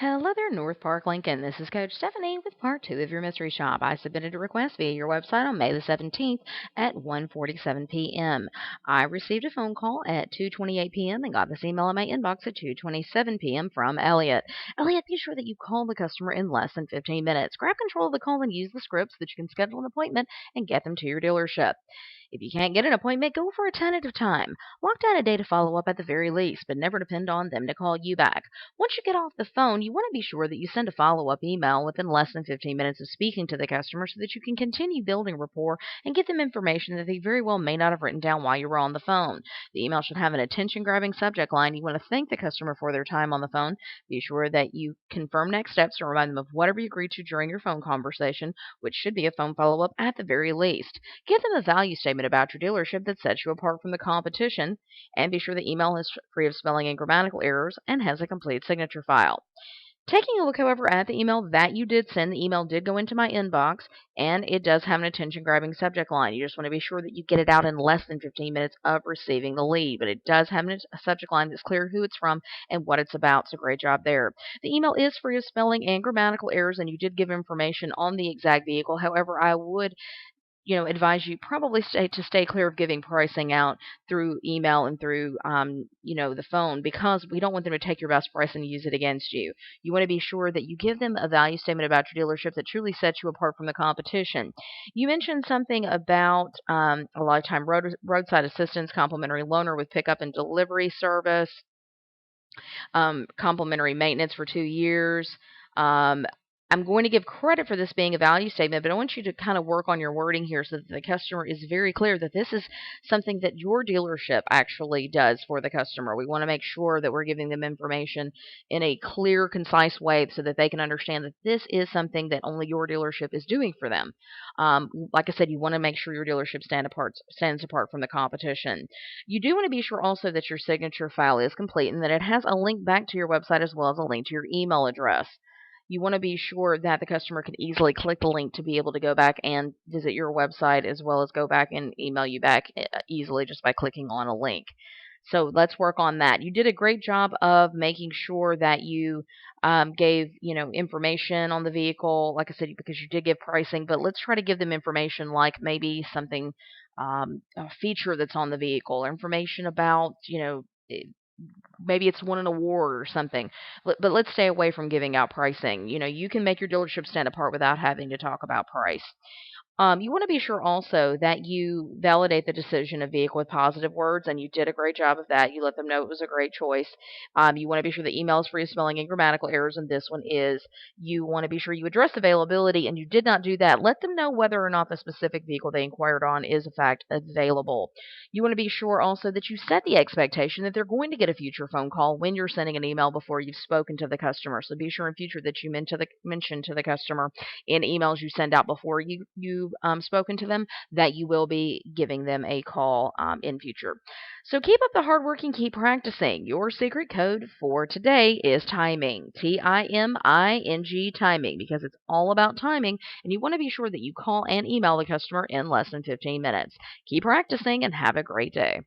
Hello there, North Park, Lincoln. This is Coach Stephanie with part two of your mystery shop. I submitted a request via your website on May the 17th at 1:47 p.m. I received a phone call at 2:28 p.m. and got this email in my inbox at 2:27 p.m. from Elliot. Elliot, be sure that you call the customer in less than 15 minutes. Grab control of the call and use the script so that you can schedule an appointment and get them to your dealership. If you can't get an appointment, go for a tentative time. Lock down a day to follow up at the very least, but never depend on them to call you back. Once you get off the phone, you want to be sure that you send a follow-up email within less than 15 minutes of speaking to the customer so that you can continue building rapport and get them information that they very well may not have written down while you were on the phone. The email should have an attention-grabbing subject line. You want to thank the customer for their time on the phone. Be sure that you confirm next steps and remind them of whatever you agreed to during your phone conversation, which should be a phone follow-up at the very least. Give them a value statement about your dealership that sets you apart from the competition, and be sure the email is free of spelling and grammatical errors and has a complete signature file. Taking a look, however, at the email that you did send, the email did go into my inbox, and it does have an attention-grabbing subject line. You just want to be sure that you get it out in less than 15 minutes of receiving the lead, but it does have a subject line that's clear who it's from and what it's about, so great job there. The email is free of spelling and grammatical errors, and you did give information on the exact vehicle. However, I would advise you probably stay clear of giving pricing out through email and through the phone, because we don't want them to take your best price and use it against you. You want to be sure that you give them a value statement about your dealership that truly sets you apart from the competition. You mentioned something about a lifetime roadside assistance, complimentary loaner with pickup and delivery service, complimentary maintenance for 2 years. Um, I'm going to give credit for this being a value statement, but I want you to kind of work on your wording here so that the customer is very clear that this is something that your dealership actually does for the customer. We want to make sure that we're giving them information in a clear, concise way so that they can understand that this is something that only your dealership is doing for them. Like I said, you want to make sure your dealership stands apart from the competition. You do want to be sure also that your signature file is complete and that it has a link back to your website as well as a link to your email address. You want to be sure that the customer can easily click the link to be able to go back and visit your website, as well as go back and email you back easily just by clicking on a link. So let's work on that. You did a great job of making sure that you gave information on the vehicle, like I said, because you did give pricing. But let's try to give them information like maybe something, a feature that's on the vehicle, or information about maybe it's won an award or something. But let's stay away from giving out pricing. You can make your dealership stand apart without having to talk about price. You want to be sure also that you validate the decision of vehicle with positive words, and you did a great job of that. You let them know it was a great choice. You want to be sure the email is free of spelling and grammatical errors, and this one is. You want to be sure you address availability, and you did not do that. Let them know whether or not the specific vehicle they inquired on is, in fact, available. You want to be sure also that you set the expectation that they're going to get a future phone call when you're sending an email before you've spoken to the customer. So be sure in future that you mention to the customer in emails you send out before you've spoken to them that you will be giving them a call in future. So keep up the hard work and keep practicing. Your secret code for today is timing. TIMING, timing, because it's all about timing, and you want to be sure that you call and email the customer in less than 15 minutes. Keep practicing and have a great day.